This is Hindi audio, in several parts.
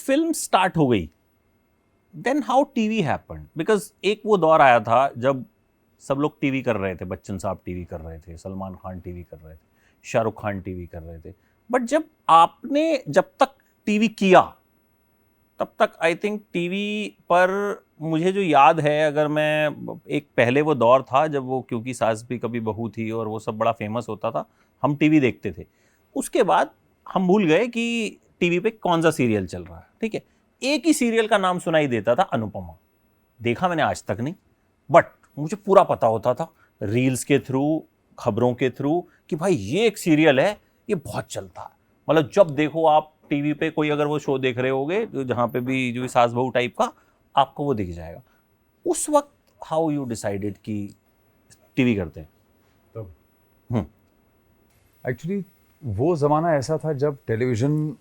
फिल्म स्टार्ट हो गई, then how TV happened? Because एक वो दौर आया था जब सब लोग टीवी कर रहे थे, बच्चन साहब टीवी कर रहे थे, सलमान खान टीवी कर रहे थे, शाहरुख खान टीवी कर रहे थे, बट जब तक टीवी किया तब तक आई थिंक टीवी पर मुझे जो याद है, अगर मैं एक पहले वो दौर था जब वो क्योंकि सास भी कभी बहू थी और वो सब बड़ा फेमस होता था, हम टीवी देखते थे। उसके बाद हम भूल गए कि टीवी पे कौन सा सीरियल चल रहा है। ठीक है, एक ही सीरियल का नाम सुनाई देता था, अनुपमा। देखा मैंने आज तक नहीं, बट मुझे पूरा पता होता था रील्स के थ्रू, खबरों के थ्रू, कि भाई ये एक सीरियल है, ये बहुत चलता है। मतलब जब देखो आप टीवी पे कोई अगर वो शो देख रहे होगे जहां पे भी जो सास बहू टाइप का, आपको वो दिख जाएगा। उस वक्त हाउ यू डिसाइडेड कि टीवी करते हैं? तब एक्चुअली वो ज़माना ऐसा था जब टेलीविज़न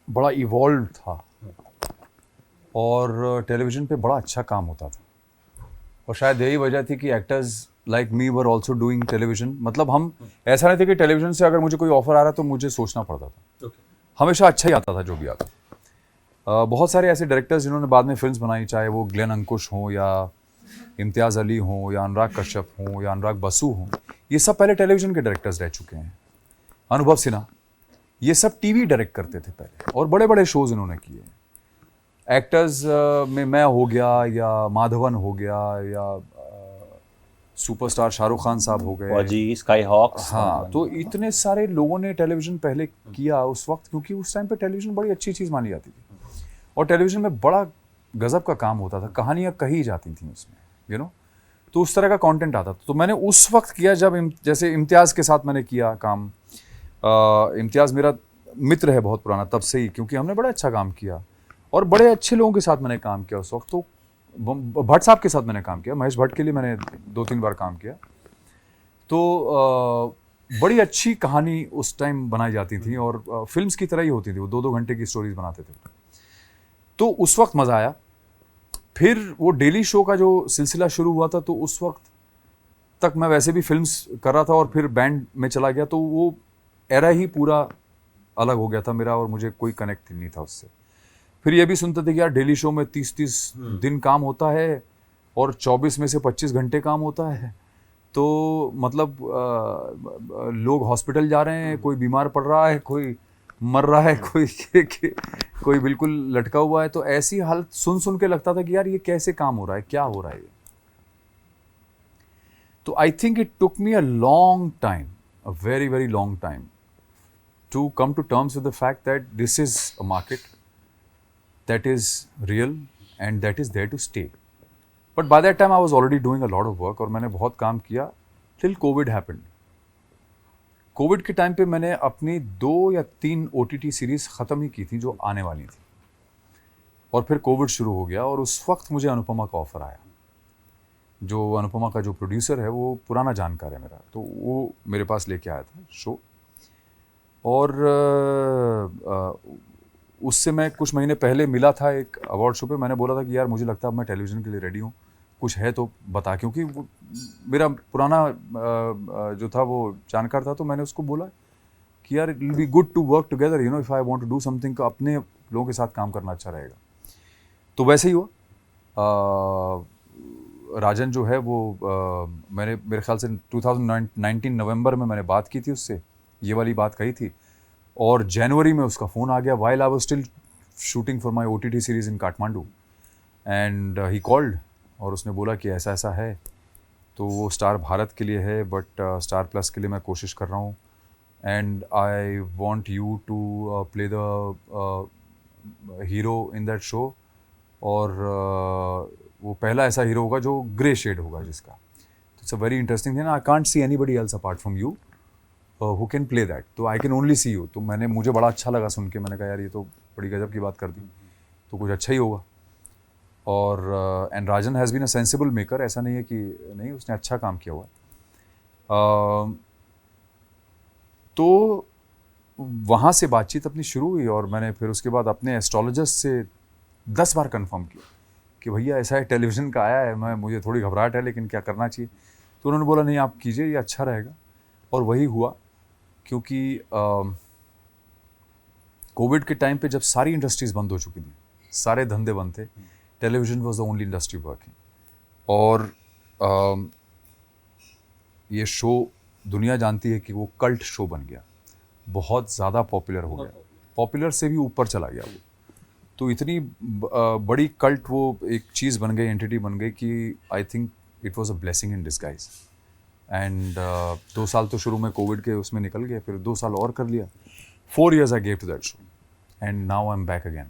बड़ा इवॉल्व था और टेलीविज़न पे बड़ा अच्छा काम होता था, और शायद यही वजह थी कि actors like me were also doing television. मतलब हम ऐसा नहीं था कि टेलीविज़न से अगर मुझे कोई ऑफर आ रहा तो मुझे सोचना पड़ता था। हमेशा अच्छा ही आता था जो भी आता। बहुत सारे ऐसे डायरेक्टर्स जिन्होंने बाद में फिल्म्स बनाई, चाहे वो ग्लेन अंकुश हों या इम्तियाज़ अली हों या अनुराग कश्यप हों या अनुराग बसु हों, ये सब पहले टेलीविज़न के डायरेक्टर्स रह चुके हैं। अनुभव सिन्हा, ये सब टीवी डायरेक्ट करते थे पहले और बड़े बड़े शोज इन्होंने किए। एक्टर्स में मैं हो गया या माधवन हो गया या सुपरस्टार शाहरुख खान साहब हो गए, फौजी, स्काई हॉक्स। हाँ, तो इतने सारे लोगों ने टेलीविज़न पहले किया उस वक्त, क्योंकि उस टाइम पे टेलीविज़न बड़ी अच्छी चीज़ मानी जाती थी और टेलीविज़न में बड़ा गजब का काम होता था, कहानियाँ कही जाती थी उसमें, यू नो, तो उस तरह का कंटेंट आता था। तो मैंने उस वक्त किया जब जैसे इम्तियाज़ के साथ मैंने किया काम। इम्तियाज़ मेरा मित्र है बहुत पुराना तब से ही, क्योंकि हमने बड़ा अच्छा काम किया और बड़े अच्छे लोगों के साथ मैंने काम किया उस वक्त। तो भट्ट साहब के साथ मैंने काम किया, महेश भट्ट के लिए मैंने 2-3 बार काम किया। तो बड़ी अच्छी कहानी उस टाइम बनाई जाती थी और फिल्म्स की तरह ही होती थी, वो 2-2 घंटे की स्टोरीज बनाते थे। तो उस वक्त मज़ा आया। फिर वो डेली शो का जो सिलसिला शुरू हुआ था, तो उस वक्त तक मैं वैसे भी फिल्म्स कर रहा था और फिर बैंड में चला गया, तो वो एरा ही पूरा अलग हो गया था मेरा और मुझे कोई कनेक्ट नहीं था उससे। फिर ये भी सुनते थे कि यार डेली शो में 30-30 दिन काम होता है और 24 में से 25 घंटे काम होता है, तो मतलब लोग हॉस्पिटल जा रहे हैं, कोई बीमार पड़ रहा है, कोई मर रहा है, कोई बिल्कुल लटका हुआ है। तो ऐसी हालत सुन सुन के लगता था कि यार ये कैसे काम हो रहा है, क्या हो रहा है ये। तो I think it took me a long time, a very very long time to come to terms with the fact that this is a market that is real and that is there to stay. But by that time I was already doing a lot of work और मैंने बहुत काम किया till COVID happened. कोविड के टाइम पे मैंने अपनी 2 या 3 OTT सीरीज ख़त्म ही की थी जो आने वाली थी, और फिर कोविड शुरू हो गया और उस वक्त मुझे अनुपमा का ऑफ़र आया। जो अनुपमा का जो प्रोड्यूसर है वो पुराना जानकार है मेरा, तो वो मेरे पास लेके आया था शो, और उससे मैं कुछ महीने पहले मिला था एक अवार्ड शो पे। मैंने बोला था कि यार मुझे लगता है अब मैं टेलीविज़न के लिए रेडी हूँ, कुछ है तो बता, क्योंकि मेरा पुराना जो था वो जानकार था। तो मैंने उसको बोला कि यार it will be good to work together, you know, if I want to do something, तो अपने लोगों के साथ काम करना अच्छा रहेगा। तो वैसे ही हुआ। राजन जो है वो मेरे ख्याल से 2019 नवंबर में मैंने बात की थी उससे, ये वाली बात कही थी, और जनवरी में उसका फ़ोन आ गया while I was still shooting for my OTT series in Kathmandu, and he called और उसने बोला कि ऐसा ऐसा है। तो वो स्टार भारत के लिए है, बट स्टार प्लस के लिए मैं कोशिश कर रहा हूँ, and I want you to play the hero in that show, और वो पहला ऐसा हीरो होगा जो ग्रे शेड होगा जिसका। तो it's a very interesting thing, I can't see anybody else apart from you who can play that, तो I can only see you. तो मुझे बड़ा अच्छा लगा सुन के, मैंने कहा यार ये तो बड़ी गजब की बात कर दी, तो कुछ अच्छा ही होगा। और and Rajan has been a sensible maker, ऐसा नहीं है कि नहीं, उसने अच्छा काम किया हुआ है। तो वहाँ से बातचीत अपनी शुरू हुई और मैंने फिर उसके बाद अपने एस्ट्रोलॉजर्स से 10 बार कंफर्म किया कि भैया ऐसा है, टेलीविज़न का आया है, मुझे थोड़ी घबराहट है लेकिन क्या करना चाहिए। तो उन्होंने बोला नहीं आप कीजिए, ये अच्छा रहेगा, और वही हुआ। क्योंकि कोविड के टाइम पे जब सारी इंडस्ट्रीज बंद हो चुकी थी, सारे धंधे बंद थे, television was the only industry working. और ये शो दुनिया जानती है कि वो कल्ट शो बन गया, बहुत ज़्यादा पॉपुलर हो गया, पॉपुलर से भी ऊपर चला गया वो। तो इतनी बड़ी कल्ट वो एक चीज़ बन गई, एंटिटी बन गई कि I think it was a blessing in disguise. And 2 साल तो शुरू में कोविड के उसमें निकल गए, फिर 2 साल और कर लिया। 4 years I gave to that show, and now I'm back again.